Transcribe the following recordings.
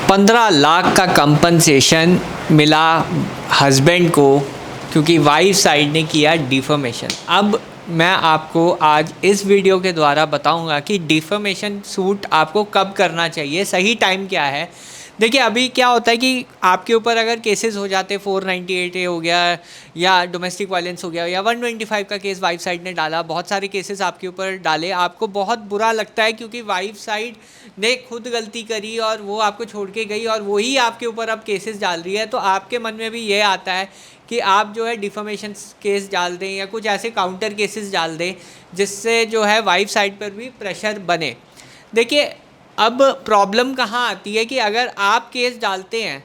15 लाख का कंपनसेशन मिला हस्बैंड को क्योंकि वाइफ साइड ने किया डिफॉर्मेशन। अब मैं आपको आज इस वीडियो के द्वारा बताऊंगा कि डिफॉर्मेशन सूट आपको कब करना चाहिए, सही टाइम क्या है। देखिए अभी क्या होता है कि आपके ऊपर अगर केसेस हो जाते 498A हो गया या डोमेस्टिक वायलेंस हो गया या 125 का केस वाइफ साइड ने डाला, बहुत सारे केसेस आपके ऊपर डाले, आपको बहुत बुरा लगता है क्योंकि वाइफ साइड ने खुद गलती करी और वो आपको छोड़ के गई और वही आपके ऊपर अब केसेस डाल रही है। तो आपके मन में भी ये आता है कि आप जो है डिफॉर्मेशन केस डाल दें या कुछ ऐसे काउंटर केसेस डाल दें जिससे जो है वाइफ साइड पर भी प्रेशर बने। देखिए अब प्रॉब्लम कहाँ आती है कि अगर आप केस डालते हैं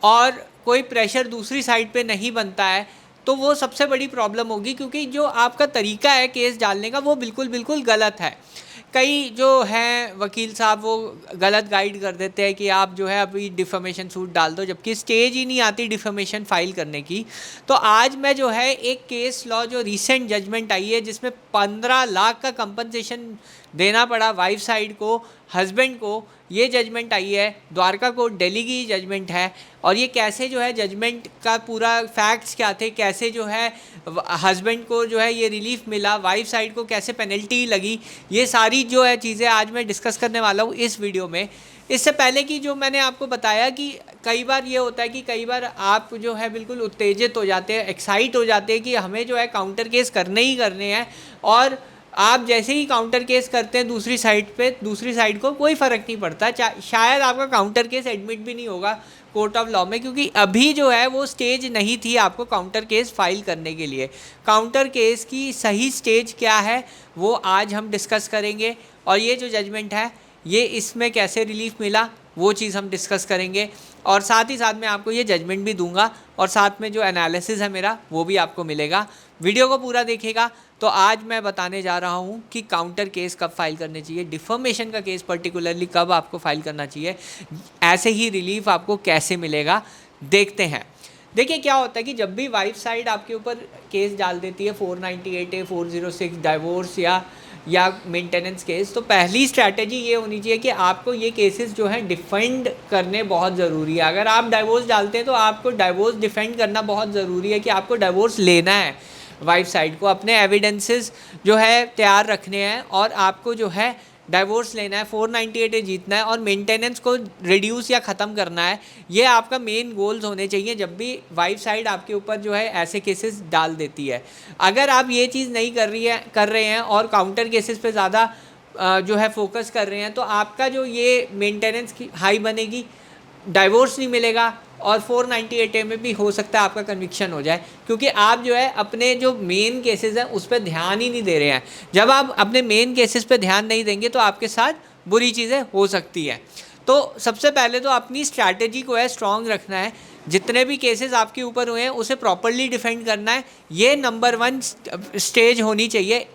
और कोई प्रेशर दूसरी साइड पे नहीं बनता है तो वो सबसे बड़ी प्रॉब्लम होगी, क्योंकि जो आपका तरीका है केस डालने का वो बिल्कुल गलत है। कई जो हैं वकील साहब वो गलत गाइड कर देते हैं कि आप जो है अभी डिफॉर्मेशन सूट डाल दो, जबकि स्टेज ही नहीं आती डिफॉर्मेशन फाइल करने की। तो आज मैं जो है एक केस लॉ जो रिसेंट जजमेंट आई है जिसमें 15 लाख का कंपनसेशन देना पड़ा वाइफ साइड को, हस्बैंड को, ये जजमेंट आई है। द्वारका कोर्ट दिल्ली की जजमेंट है और ये कैसे जो है जजमेंट का पूरा फैक्ट्स क्या थे, कैसे जो है हस्बैंड को जो है ये रिलीफ मिला, वाइफ साइड को कैसे पेनल्टी लगी, ये सारी जो है चीज़ें आज मैं डिस्कस करने वाला हूँ इस वीडियो में। इससे पहले कि जो मैंने आपको बताया कि कई बार ये होता है कि कई बार आप जो है बिल्कुल उत्तेजित हो जाते हैं, एक्साइट हो जाते हैं कि हमें जो है काउंटर केस करने ही करने हैं, और आप जैसे ही काउंटर केस करते हैं दूसरी साइड पे, दूसरी साइड को कोई फ़र्क नहीं पड़ता, शायद आपका काउंटर केस एडमिट भी नहीं होगा कोर्ट ऑफ लॉ में, क्योंकि अभी जो है वो स्टेज नहीं थी आपको काउंटर केस फाइल करने के लिए। काउंटर केस की सही स्टेज क्या है वो आज हम डिस्कस करेंगे, और ये जो जजमेंट है ये इसमें कैसे रिलीफ मिला वो चीज़ हम डिस्कस करेंगे, और साथ ही साथ मैं आपको ये जजमेंट भी दूंगा और साथ में जो एनालिसिस है मेरा वो भी आपको मिलेगा। वीडियो को पूरा देखिएगा। तो आज मैं बताने जा रहा हूँ कि काउंटर केस कब फाइल करने चाहिए, डिफॉर्मेशन का केस पर्टिकुलरली कब आपको फाइल करना चाहिए, ऐसे ही रिलीफ आपको कैसे मिलेगा, देखते हैं। देखिए क्या होता है कि जब भी वाइफ साइड आपके ऊपर केस डाल देती है 498A, 406 डाइवोर्स या मेंटेनेंस केस, तो पहली स्ट्रैटेजी ये होनी चाहिए कि आपको ये केसेस जो हैं डिफेंड करने बहुत ज़रूरी है। अगर आप डाइवोर्स डालते हैं तो आपको डाइवोर्स डिफेंड करना बहुत ज़रूरी है कि आपको डाइवोर्स लेना है। वाइफ साइड को अपने एविडेंसेस जो है तैयार रखने हैं और आपको जो है डाइवोर्स लेना है, 498A जीतना है और मेंटेनेंस को रिड्यूस या ख़त्म करना है। ये आपका मेन गोल्स होने चाहिए जब भी वाइफ साइड आपके ऊपर जो है ऐसे केसेस डाल देती है। अगर आप ये चीज़ नहीं कर रहे हैं और काउंटर केसेस पे ज़्यादा जो है फोकस कर रहे हैं तो आपका जो ये मेंटेनेंस की हाई बनेगी, डाइवोर्स नहीं मिलेगा और 498A में भी हो सकता है आपका कन्विक्शन हो जाए, क्योंकि आप जो है अपने जो मेन केसेस हैं उस पर ध्यान ही नहीं दे रहे हैं। जब आप अपने मेन केसेस पे ध्यान नहीं देंगे तो आपके साथ बुरी चीज़ें हो सकती हैं। तो सबसे पहले तो अपनी स्ट्रैटेजी को है स्ट्रॉन्ग रखना है, जितने भी केसेस आपके ऊपर हुए हैं उसे प्रॉपरली डिफेंड करना है, ये नंबर 1 स्टेज होनी चाहिए।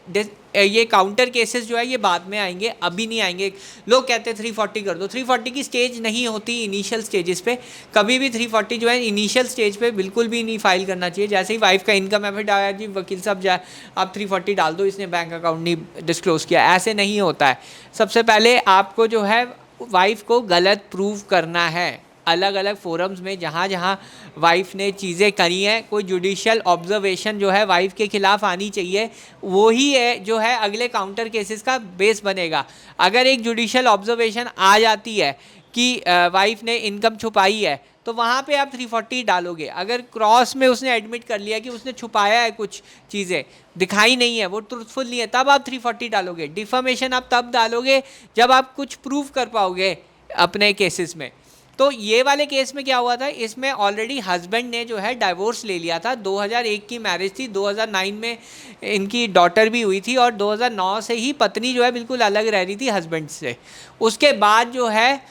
ये काउंटर केसेस जो है ये बाद में आएंगे, अभी नहीं आएंगे। लोग कहते हैं 340 कर दो, 340 की स्टेज नहीं होती इनिशियल स्टेजेस पे, कभी भी 340 जो है इनिशियल स्टेज पे बिल्कुल भी नहीं फाइल करना चाहिए। जैसे ही वाइफ का इनकम एफिडेविट आया जी वकील साहब जाए आप 340 डाल दो, इसने बैंक अकाउंट नहीं डिस्क्लोज़ किया, ऐसे नहीं होता है। सबसे पहले आपको जो है वाइफ को गलत प्रूव करना है। अलग अलग फोरम्स में जहाँ जहाँ वाइफ ने चीज़ें करी हैं, कोई जुडिशियल ऑब्जर्वेशन जो है वाइफ के ख़िलाफ़ आनी चाहिए, वो ही है जो है अगले काउंटर केसेस का बेस बनेगा। अगर एक जुडिशियल ऑब्जर्वेशन आ जाती है कि वाइफ ने इनकम छुपाई है तो वहाँ पे आप 340 डालोगे। अगर क्रॉस में उसने एडमिट कर लिया कि उसने छुपाया है, कुछ चीज़ें दिखाई नहीं है, वो ट्रूथफुल नहीं है, तब आप 340 डालोगे। डिफॉर्मेशन आप तब डालोगे जब आप कुछ प्रूव कर पाओगे अपने केसेस में। तो ये वाले केस में क्या हुआ था, इसमें ऑलरेडी हस्बैंड ने जो है डाइवोर्स ले लिया था। 2001 की मैरिज थी, 2009 में इनकी डॉटर भी हुई थी और 2009 से ही पत्नी जो है बिल्कुल अलग रह रही थी हस्बैंड से। उसके बाद जो है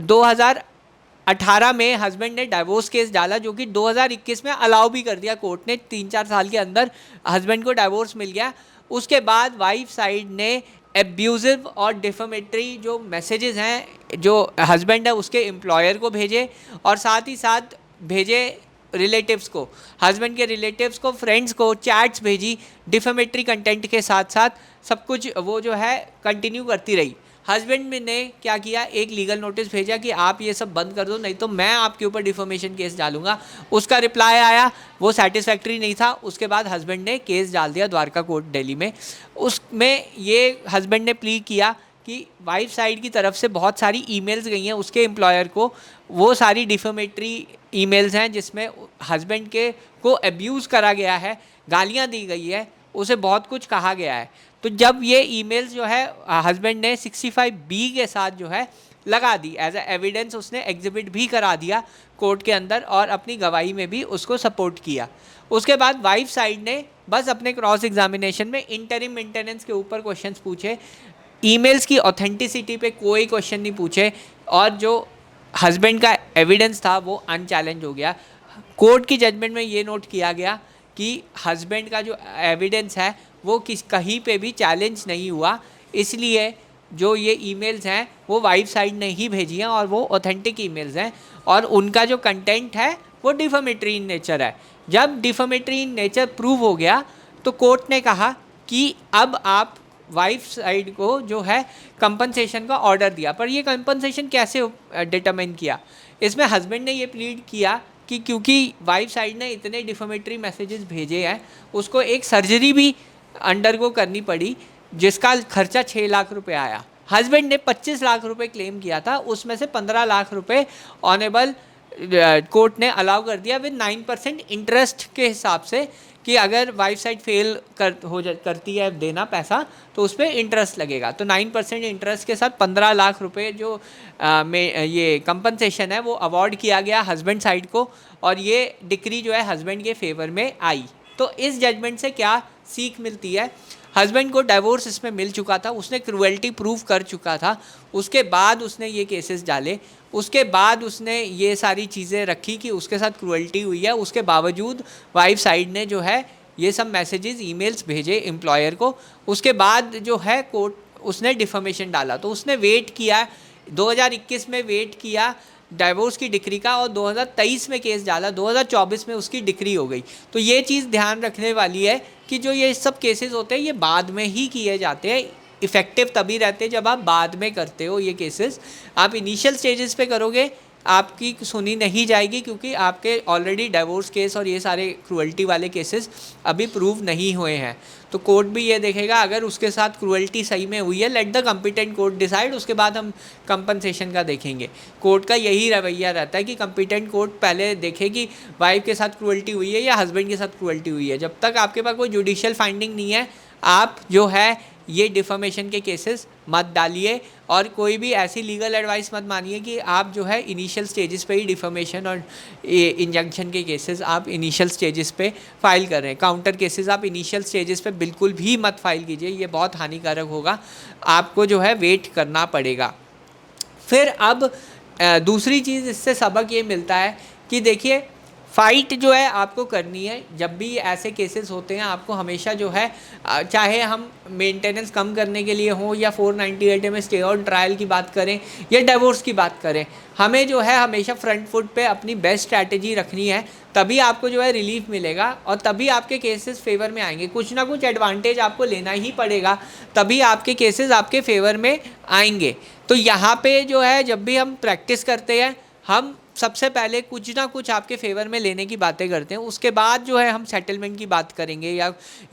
2018 में हस्बैंड ने डाइवोर्स केस डाला, जो कि 2021 में अलाउ भी कर दिया कोर्ट ने, 3-4 साल के अंदर हस्बैंड को डाइवोर्स मिल गया। उसके बाद वाइफ साइड ने एब्यूजिव और डिफेमेटरी जो मैसेजेस हैं जो हस्बैंड है उसके एम्प्लॉयर को भेजे और साथ ही साथ भेजे रिलेटिव्स को, हस्बैंड के रिलेटिव्स को, फ्रेंड्स को चैट्स भेजी डिफेमेटरी कंटेंट के साथ साथ, सब कुछ वो जो है कंटिन्यू करती रही। हस्बैंड ने क्या किया, एक लीगल नोटिस भेजा कि आप ये सब बंद कर दो, नहीं तो मैं आपके ऊपर डिफॉर्मेशन केस डालूंगा। उसका रिप्लाई आया, वो सेटिस्फैक्ट्री नहीं था। उसके बाद हस्बैंड ने केस डाल दिया द्वारका कोर्ट दिल्ली में। उसमें ये हस्बैंड ने प्ली किया कि वाइफ साइड की तरफ से बहुत सारी ईमेल्स गई हैं उसके एम्प्लॉयर को, वो सारी डिफेमेटरी ईमेल्स हैं जिसमें हस्बैंड के को अब्यूज़ करा गया है, गालियां दी गई है, उसे बहुत कुछ कहा गया है। तो जब ये ईमेल्स जो है हस्बैंड ने 65B के साथ जो है लगा दी, एज ए एविडेंस उसने एग्जिबिट भी करा दिया कोर्ट के अंदर और अपनी गवाही में भी उसको सपोर्ट किया। उसके बाद वाइफ साइड ने बस अपने क्रॉस एग्जामिनेशन में इंटरिम मेंटेनेंस के ऊपर क्वेश्चंस पूछे, ईमेल्स की ऑथेंटिसिटी पे कोई क्वेश्चन नहीं पूछे, और जो हस्बैंड का एविडेंस था वो अनचैलेंज हो गया। कोर्ट की जजमेंट में ये नोट किया गया कि हस्बैंड का जो एविडेंस है वो कहीं पे भी चैलेंज नहीं हुआ, इसलिए जो ये ईमेल्स हैं वो वाइफ साइड ने ही भेजी हैं और वो ऑथेंटिक ईमेल्स हैं और उनका जो कंटेंट है वो डिफेमेटरी इन नेचर है। जब डिफेमेटरी इन नेचर प्रूव हो गया तो कोर्ट ने कहा कि अब आप वाइफ साइड को जो है कंपनसेशन का ऑर्डर दिया। पर ये कंपनसेशन कैसे डिटरमाइन किया, इसमें हस्बैंड ने ये प्लीड किया कि क्योंकि वाइफ साइड ने इतने डिफेमेटरी मैसेजेस भेजे हैं, उसको एक सर्जरी भी अंडरगो करनी पड़ी जिसका खर्चा 6 लाख रुपए आया। हस्बैंड ने 25 लाख रुपए क्लेम किया था, उसमें से 15 लाख रुपए ऑनेबल कोर्ट ने अलाउ कर दिया विद 9% इंटरेस्ट के हिसाब से, कि अगर वाइफ साइड फेल करती है देना पैसा तो उस पर इंटरेस्ट लगेगा। तो 9% इंटरेस्ट के साथ 15 लाख रुपए जो ये कंपनसेशन है वो अवार्ड किया गया हस्बैंड साइड को, और ये डिक्री जो है हस्बैंड के फेवर में आई। तो इस जजमेंट से क्या सीख मिलती है, हस्बैंड को डाइवोर्स इसमें मिल चुका था, उसने क्रूएल्टी प्रूव कर चुका था, उसके बाद उसने ये केसेस डाले, उसके बाद उसने ये सारी चीज़ें रखी कि उसके साथ क्रूएल्टी हुई है, उसके बावजूद वाइफ साइड ने जो है ये सब मैसेजेस ईमेल्स भेजे एम्प्लॉयर को। उसके बाद जो है कोर्ट उसने डिफेमेशन डाला, तो उसने वेट किया, 2021 में वेट किया डाइवोर्स की डिक्री का, और 2023 में केस डाला, 2024 में उसकी डिक्री हो गई। तो ये चीज़ ध्यान रखने वाली है कि जो ये सब केसेस होते हैं ये बाद में ही किए जाते हैं, इफ़ेक्टिव तभी रहते हैं जब आप बाद में करते हो ये केसेस। आप इनिशियल स्टेजेस पे करोगे आपकी सुनी नहीं जाएगी, क्योंकि आपके ऑलरेडी डाइवोर्स केस और ये सारे क्रूअल्टी वाले केसेस अभी प्रूव नहीं हुए हैं। तो कोर्ट भी ये देखेगा अगर उसके साथ क्रूअल्टी सही में हुई है, let the competent court decide, उसके बाद हम कंपनसेशन का देखेंगे। कोर्ट का यही रवैया रहता है कि कॉम्पिटेंट कोर्ट पहले देखे कि वाइफ के साथ क्रूअल्टी हुई है या हस्बैंड के साथ क्रूअल्टी हुई है। जब तक आपके पास कोई जुडिशियल फाइंडिंग नहीं है, आप जो है ये डिफेमेशन के केसेस मत डालिए, और कोई भी ऐसी लीगल एडवाइस मत मानिए कि आप जो है इनिशियल स्टेजेस पे ही डिफेमेशन और इंजंक्शन के केसेस आप इनिशियल स्टेजेस पे फाइल कर रहे हैं। काउंटर केसेस आप इनिशियल स्टेजेस पे बिल्कुल भी मत फाइल कीजिए, ये बहुत हानिकारक होगा, आपको जो है वेट करना पड़ेगा। फिर अब दूसरी चीज़ इससे सबक ये मिलता है कि देखिए फ़ाइट जो है आपको करनी है। जब भी ऐसे केसेस होते हैं आपको हमेशा जो है चाहे हम मेंटेनेंस कम करने के लिए हों या 498 में स्टे ऑन ट्रायल की बात करें या डिवोर्स की बात करें, हमें जो है हमेशा फ्रंट फुट पे अपनी बेस्ट स्ट्रैटेजी रखनी है, तभी आपको जो है रिलीफ मिलेगा और तभी आपके केसेस फेवर में आएंगे। कुछ ना कुछ एडवांटेज आपको लेना ही पड़ेगा, तभी आपके केसेस आपके फेवर में आएंगे। तो यहाँ पे जो है जब भी हम प्रैक्टिस करते हैं हम सबसे पहले कुछ ना कुछ आपके फेवर में लेने की बातें करते हैं, उसके बाद जो है हम सेटलमेंट की बात करेंगे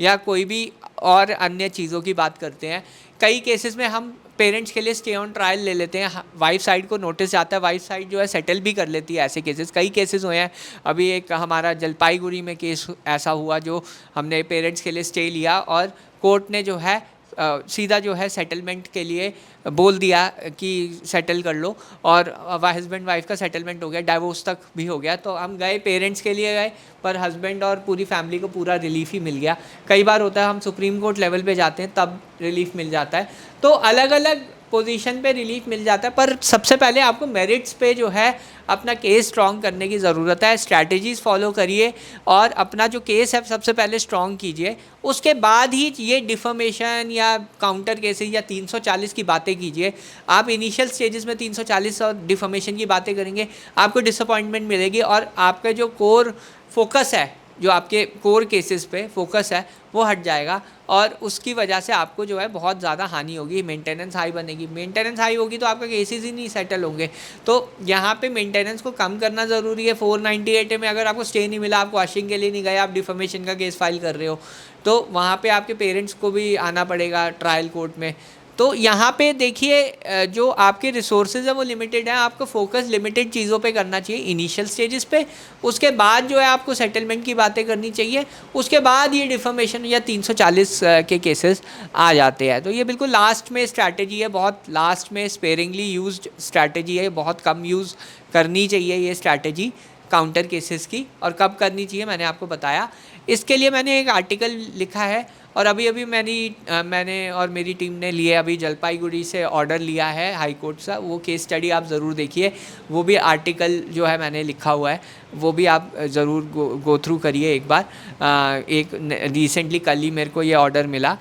या कोई भी और अन्य चीज़ों की बात करते हैं। कई केसेस में हम पेरेंट्स के लिए स्टे ऑन ट्रायल ले लेते हैं, वाइफ साइड को नोटिस आता है, वाइफ साइड जो है सेटल भी कर लेती है। ऐसे केसेस कई केसेस हुए हैं। अभी एक हमारा जलपाईगुड़ी में केस ऐसा हुआ जो हमने पेरेंट्स के लिए स्टे लिया और कोर्ट ने जो है सीधा जो है सेटलमेंट के लिए बोल दिया कि सेटल कर लो, और हस्बैंड वाइफ का सेटलमेंट हो गया, डाइवोर्स तक भी हो गया। तो हम गए, पेरेंट्स के लिए गए, पर हस्बैंड और पूरी फैमिली को पूरा रिलीफ ही मिल गया। कई बार होता है हम सुप्रीम कोर्ट लेवल पे जाते हैं तब रिलीफ मिल जाता है। तो अलग अलग पोजीशन पे रिलीफ मिल जाता है, पर सबसे पहले आपको मेरिट्स पे जो है अपना केस स्ट्रॉन्ग करने की ज़रूरत है। स्ट्रैटेजीज़ फॉलो करिए और अपना जो केस है सबसे पहले स्ट्रॉन्ग कीजिए, उसके बाद ही ये डिफेमेशन या काउंटर केसेस या 340 की बातें कीजिए। आप इनिशियल स्टेजेस में 340 और डिफेमेशन की बातें करेंगे, आपको डिसअपॉइंटमेंट मिलेगी और आपका जो कोर फोकस है जो आपके कोर केसेस पे फोकस है वो हट जाएगा और उसकी वजह से आपको जो है बहुत ज़्यादा हानि होगी, मेंटेनेंस हाई बनेगी। मेंटेनेंस हाई होगी तो आपका केसेस ही नहीं सेटल होंगे। तो यहाँ पे मेंटेनेंस को कम करना ज़रूरी है। 498 में अगर आपको स्टे नहीं मिला, आप वॉशिंग के लिए नहीं गए, आप डिफॉर्मेशन का केस फाइल कर रहे हो, तो वहाँ पे आपके पेरेंट्स को भी आना पड़ेगा ट्रायल कोर्ट में। तो यहाँ पे देखिए जो आपके रिसोर्सेज है वो लिमिटेड है, आपको फोकस लिमिटेड चीज़ों पे करना चाहिए इनिशियल स्टेजेस पे। उसके बाद जो है आपको सेटलमेंट की बातें करनी चाहिए, उसके बाद ये डिफॉर्मेशन या 340 के केसेस आ जाते हैं। तो ये बिल्कुल लास्ट में स्ट्रैटेजी है, बहुत लास्ट में स्पेयरिंगली यूज्ड स्ट्रैटेजी है, बहुत कम यूज़ करनी चाहिए ये स्ट्रैटेजी काउंटर केसेस की। और कब करनी चाहिए मैंने आपको बताया। इसके लिए मैंने एक आर्टिकल लिखा है और अभी अभी मैंने और मेरी टीम ने लिए अभी जलपाईगुड़ी से ऑर्डर लिया है हाई कोर्ट से। वो केस स्टडी आप ज़रूर देखिए, वो भी आर्टिकल जो है मैंने लिखा हुआ है, वो भी आप ज़रूर गो थ्रू करिए एक बार। एक रिसेंटली कल ही मेरे को ये ऑर्डर मिला,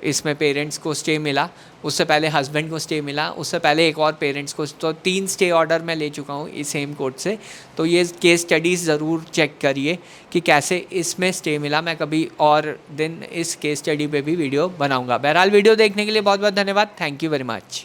इसमें पेरेंट्स को स्टे मिला, उससे पहले हस्बैंड को स्टे मिला, उससे पहले एक और पेरेंट्स को, तो 3 स्टे ऑर्डर मैं ले चुका हूँ इस सेम कोर्ट से। तो ये केस स्टडीज़ ज़रूर चेक करिए कि कैसे इसमें स्टे मिला। मैं कभी और दिन इस केस स्टडी पे भी वीडियो बनाऊंगा। बहरहाल वीडियो देखने के लिए बहुत बहुत धन्यवाद। Thank you very much.